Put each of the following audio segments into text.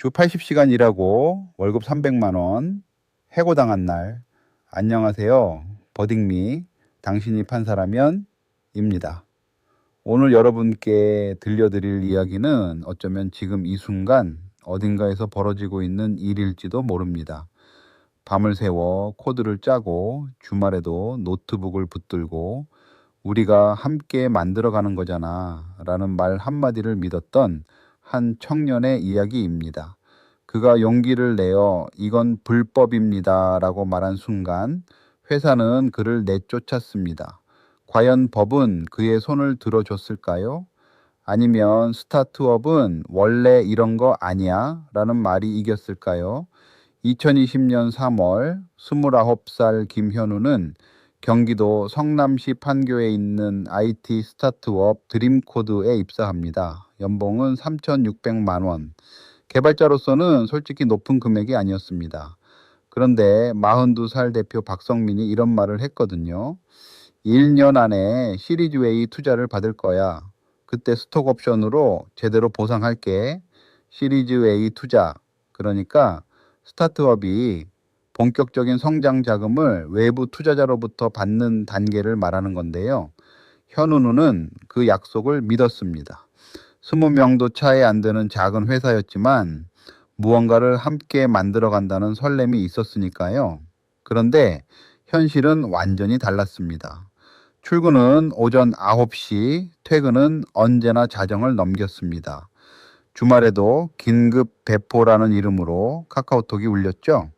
주 80시간 일하고 월급 300만 원, 해고당한 날. 안녕하세요. 버딩미, 당신이 판사라면 입니다. 오늘 여러분께 들려드릴 이야기는 어쩌면 지금 이 순간 어딘가에서 벌어지고 있는 일일지도 모릅니다. 밤을 새워 코드를 짜고 주말에도 노트북을 붙들고 우리가 함께 만들어가는 거잖아 라는 말 한마디를 믿었던 한 청년의 이야기입니다. 그가 용기를 내어 이건 불법입니다 라고 말한 순간 회사는 그를 내쫓았습니다. 과연 법은 그의 손을 들어줬을까요? 아니면 스타트업은 원래 이런 거 아니야? 라는 말이 이겼을까요? 2020년 3월 29살 김현우는 경기도 성남시 판교에 있는 IT 스타트업 드림코드에 입사합니다. 연봉은 3,600만 원. 개발자로서는 솔직히 높은 금액이 아니었습니다. 그런데 42살 대표 박성민이 이런 말을 했거든요. 1년 안에 시리즈 A 투자를 받을 거야. 그때 스톡 옵션으로 제대로 보상할게. 시리즈 A 투자. 그러니까 스타트업이 본격적인 성장 자금을 외부 투자자로부터 받는 단계를 말하는 건데요. 현우는 그 약속을 믿었습니다. 20명도 차이 안 되는 작은 회사였지만 무언가를 함께 만들어 간다는 설렘이 있었으니까요. 그런데 현실은 완전히 달랐습니다. 출근은 오전 9시, 퇴근은 언제나 자정을 넘겼습니다. 주말에도 긴급 배포라는 이름으로 카카오톡이 울렸죠.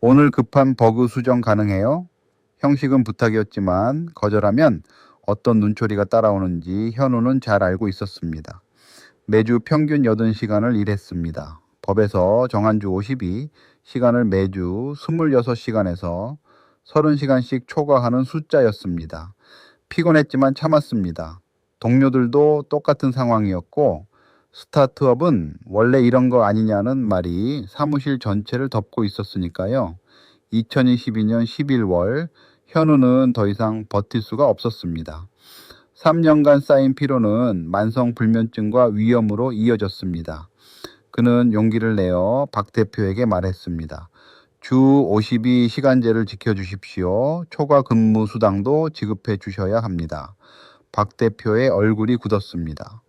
오늘 급한 버그 수정 가능해요? 형식은 부탁이었지만 거절하면 어떤 눈초리가 따라오는지 현우는 잘 알고 있었습니다. 매주 평균 80시간을 일했습니다. 법에서 정한 주 52, 시간을 매주 26시간에서 30시간씩 초과하는 숫자였습니다. 피곤했지만 참았습니다. 동료들도 똑같은 상황이었고 스타트업은 원래 이런 거 아니냐는 말이 사무실 전체를 덮고 있었으니까요. 2022년 11월 현우는 더 이상 버틸 수가 없었습니다. 3년간 쌓인 피로는 만성불면증과 위염으로 이어졌습니다. 그는 용기를 내어 박 대표에게 말했습니다. 주 52시간제를 지켜주십시오. 초과 근무 수당도 지급해 주셔야 합니다. 박 대표의 얼굴이 굳었습니다.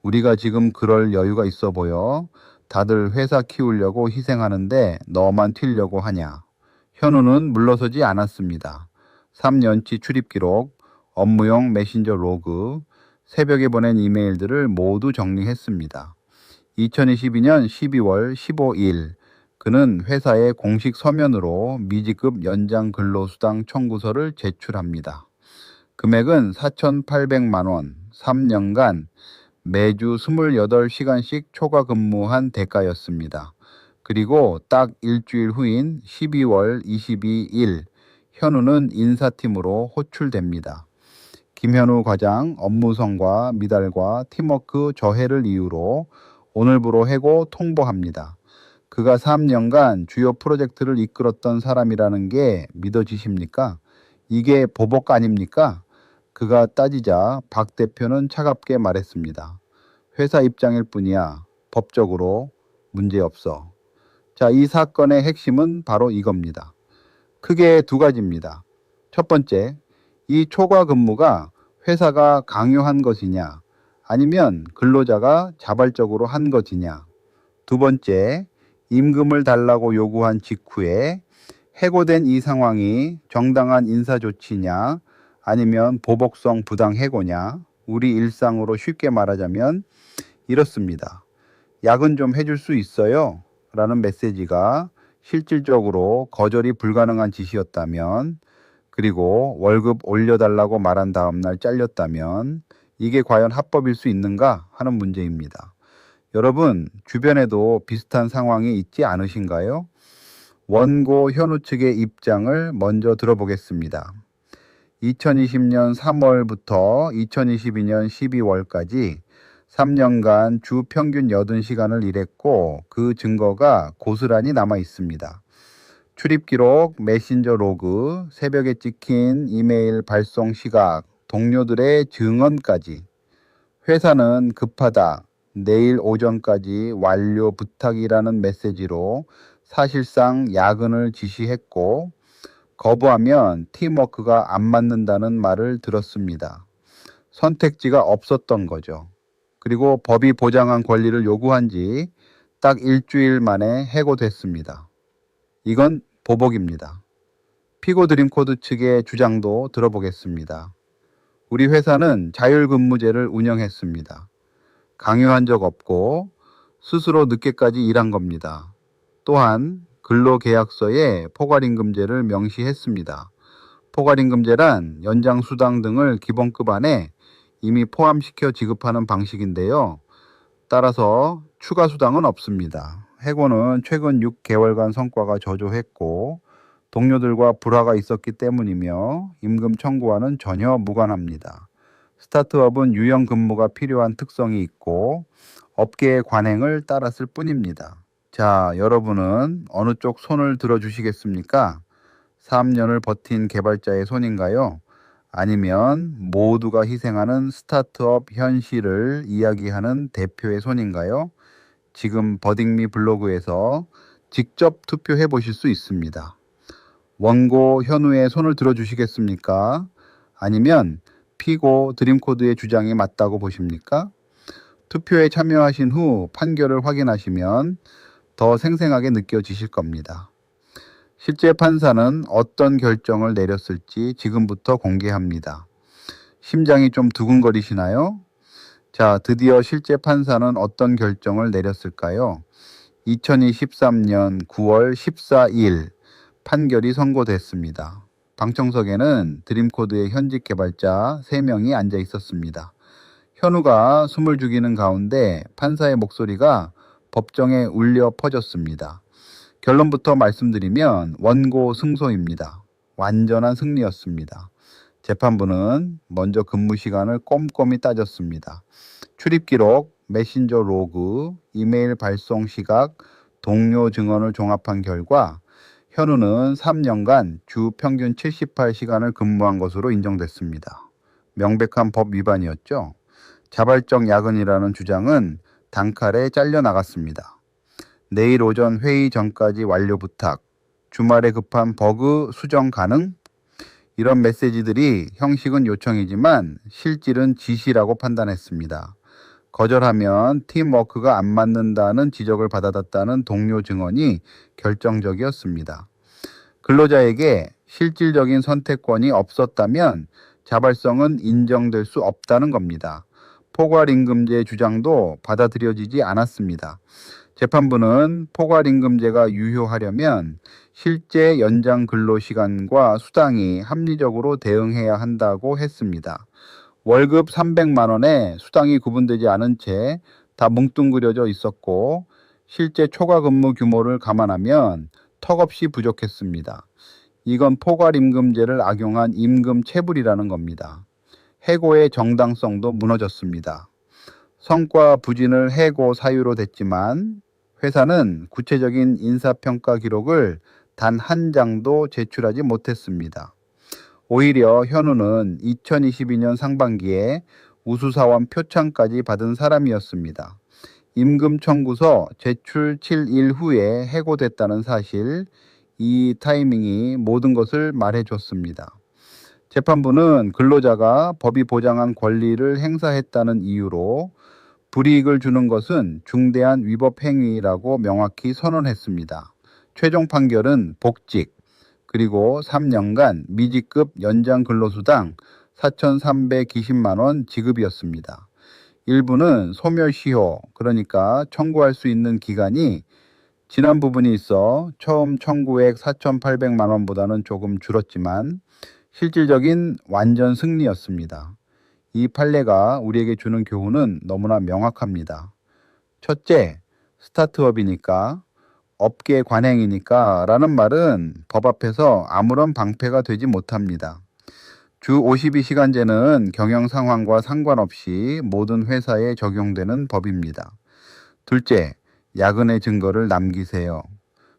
우리가 지금 그럴 여유가 있어 보여. 다들 회사 키우려고 희생하는데 너만 튀려고 하냐. 현우는 물러서지 않았습니다. 3년치 출입 기록, 업무용 메신저 로그, 새벽에 보낸 이메일들을 모두 정리했습니다. 2022년 12월 15일 그는 회사의 공식 서면으로 미지급 연장 근로수당 청구서를 제출합니다. 금액은 4,800만 원, 3년간 매주 28시간씩 초과 근무한 대가였습니다. 그리고 딱 일주일 후인 12월 22일 현우는 인사팀으로 호출됩니다. 김현우 과장 업무성과 미달과 팀워크 저해를 이유로 오늘부로 해고 통보합니다. 그가 3년간 주요 프로젝트를 이끌었던 사람이라는 게 믿어지십니까? 이게 보복 아닙니까? 그가 따지자 박 대표는 차갑게 말했습니다. 회사 입장일 뿐이야. 법적으로 문제없어. 자, 이 사건의 핵심은 바로 이겁니다. 크게 두 가지입니다. 첫 번째, 이 초과 근무가 회사가 강요한 것이냐, 아니면 근로자가 자발적으로 한 것이냐. 두 번째, 임금을 달라고 요구한 직후에 해고된 이 상황이 정당한 인사조치냐, 아니면 보복성 부당해고냐. 우리 일상으로 쉽게 말하자면 이렇습니다. 야근 좀 해줄 수 있어요? 라는 메시지가 실질적으로 거절이 불가능한 짓이었다면, 그리고 월급 올려달라고 말한 다음날 잘렸다면 이게 과연 합법일 수 있는가 하는 문제입니다. 여러분, 주변에도 비슷한 상황이 있지 않으신가요? 원고 현우 측의 입장을 먼저 들어보겠습니다. 2020년 3월부터 2022년 12월까지 3년간 주 평균 80시간을 일했고 그 증거가 고스란히 남아 있습니다. 출입 기록, 메신저 로그, 새벽에 찍힌 이메일 발송 시각, 동료들의 증언까지. 회사는 급하다, 내일 오전까지 완료 부탁이라는 메시지로 사실상 야근을 지시했고, 거부하면 팀워크가 안 맞는다는 말을 들었습니다. 선택지가 없었던 거죠. 그리고 법이 보장한 권리를 요구한 지 딱 일주일 만에 해고됐습니다. 이건 보복입니다. 피고 드림코드 측의 주장도 들어보겠습니다. 우리 회사는 자율근무제를 운영했습니다. 강요한 적 없고 스스로 늦게까지 일한 겁니다. 또한 근로계약서에 포괄임금제를 명시했습니다. 포괄임금제란 연장수당 등을 기본급 안에 이미 포함시켜 지급하는 방식인데요. 따라서 추가 수당은 없습니다. 해고는 최근 6개월간 성과가 저조했고 동료들과 불화가 있었기 때문이며 임금 청구와는 전혀 무관합니다. 스타트업은 유연 근무가 필요한 특성이 있고 업계의 관행을 따랐을 뿐입니다. 자, 여러분은 어느 쪽 손을 들어주시겠습니까? 3년을 버틴 개발자의 손인가요? 아니면 모두가 희생하는 스타트업 현실을 이야기하는 대표의 손인가요? 지금 버딩미 블로그에서 직접 투표해 보실 수 있습니다. 원고 현우의 손을 들어주시겠습니까? 아니면 피고 드림코드의 주장이 맞다고 보십니까? 투표에 참여하신 후 판결을 확인하시면 더 생생하게 느껴지실 겁니다. 실제 판사는 어떤 결정을 내렸을지 지금부터 공개합니다. 심장이 좀 두근거리시나요? 자, 드디어 실제 판사는 어떤 결정을 내렸을까요? 2023년 9월 14일 판결이 선고됐습니다. 방청석에는 드림코드의 현직 개발자 3명이 앉아 있었습니다. 현우가 숨을 죽이는 가운데 판사의 목소리가 법정에 울려 퍼졌습니다. 결론부터 말씀드리면 원고 승소입니다. 완전한 승리였습니다. 재판부는 먼저 근무 시간을 꼼꼼히 따졌습니다. 출입 기록, 메신저 로그, 이메일 발송 시각, 동료 증언을 종합한 결과 현우는 3년간 주 평균 78시간을 근무한 것으로 인정됐습니다. 명백한 법 위반이었죠. 자발적 야근이라는 주장은 단칼에 잘려나갔습니다. 내일 오전 회의 전까지 완료 부탁, 주말에 급한 버그 수정 가능? 이런 메시지들이 형식은 요청이지만 실질은 지시라고 판단했습니다. 거절하면 팀워크가 안 맞는다는 지적을 받아왔다는 동료 증언이 결정적이었습니다. 근로자에게 실질적인 선택권이 없었다면 자발성은 인정될 수 없다는 겁니다. 포괄임금제 주장도 받아들여지지 않았습니다. 재판부는 포괄임금제가 유효하려면 실제 연장 근로시간과 수당이 합리적으로 대응해야 한다고 했습니다. 월급 300만 원에 수당이 구분되지 않은 채 다 뭉뚱그려져 있었고 실제 초과 근무 규모를 감안하면 턱없이 부족했습니다. 이건 포괄임금제를 악용한 임금 체불이라는 겁니다. 해고의 정당성도 무너졌습니다. 성과 부진을 해고 사유로 댔지만 회사는 구체적인 인사평가 기록을 단 한 장도 제출하지 못했습니다. 오히려 현우는 2022년 상반기에 우수사원 표창까지 받은 사람이었습니다. 임금 청구서 제출 7일 후에 해고됐다는 사실, 이 타이밍이 모든 것을 말해줬습니다. 재판부는 근로자가 법이 보장한 권리를 행사했다는 이유로 불이익을 주는 것은 중대한 위법 행위라고 명확히 선언했습니다. 최종 판결은 복직, 그리고 3년간 미지급 연장 근로수당 4,320만 원 지급이었습니다. 일부는 소멸시효, 그러니까 청구할 수 있는 기간이 지난 부분이 있어 처음 청구액 4,800만 원보다는 조금 줄었지만 실질적인 완전 승리였습니다. 이 판례가 우리에게 주는 교훈은 너무나 명확합니다. 첫째, 스타트업이니까, 업계 관행이니까 라는 말은 법 앞에서 아무런 방패가 되지 못합니다. 주 52시간제는 경영 상황과 상관없이 모든 회사에 적용되는 법입니다. 둘째, 야근의 증거를 남기세요.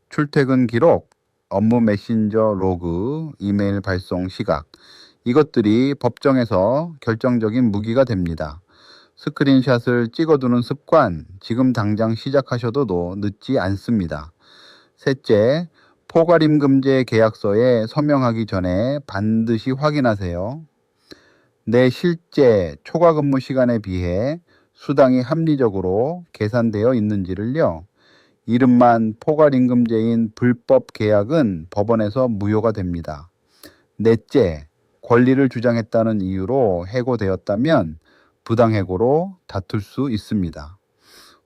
출퇴근 기록, 업무 메신저 로그, 이메일 발송 시각, 이것들이 법정에서 결정적인 무기가 됩니다. 스크린샷을 찍어두는 습관, 지금 당장 시작하셔도 늦지 않습니다. 셋째, 포괄임금제 계약서에 서명하기 전에 반드시 확인하세요. 내 실제 초과 근무 시간에 비해 수당이 합리적으로 계산되어 있는지를요. 이름만 포괄임금제인 불법 계약은 법원에서 무효가 됩니다. 넷째, 권리를 주장했다는 이유로 해고되었다면 부당해고로 다툴 수 있습니다.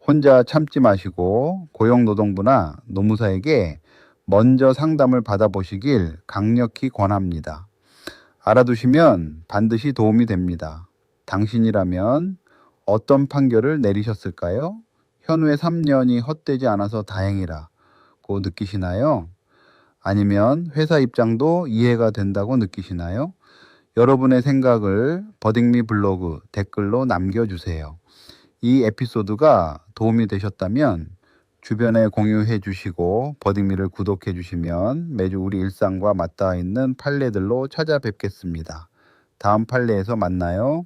혼자 참지 마시고 고용노동부나 노무사에게 먼저 상담을 받아보시길 강력히 권합니다. 알아두시면 반드시 도움이 됩니다. 당신이라면 어떤 판결을 내리셨을까요? 현우의 3년이 헛되지 않아서 다행이라고 느끼시나요? 아니면 회사 입장도 이해가 된다고 느끼시나요? 여러분의 생각을 버딩미 블로그 댓글로 남겨주세요. 이 에피소드가 도움이 되셨다면 주변에 공유해 주시고 버딩미를 구독해 주시면 매주 우리 일상과 맞닿아 있는 판례들로 찾아뵙겠습니다. 다음 판례에서 만나요.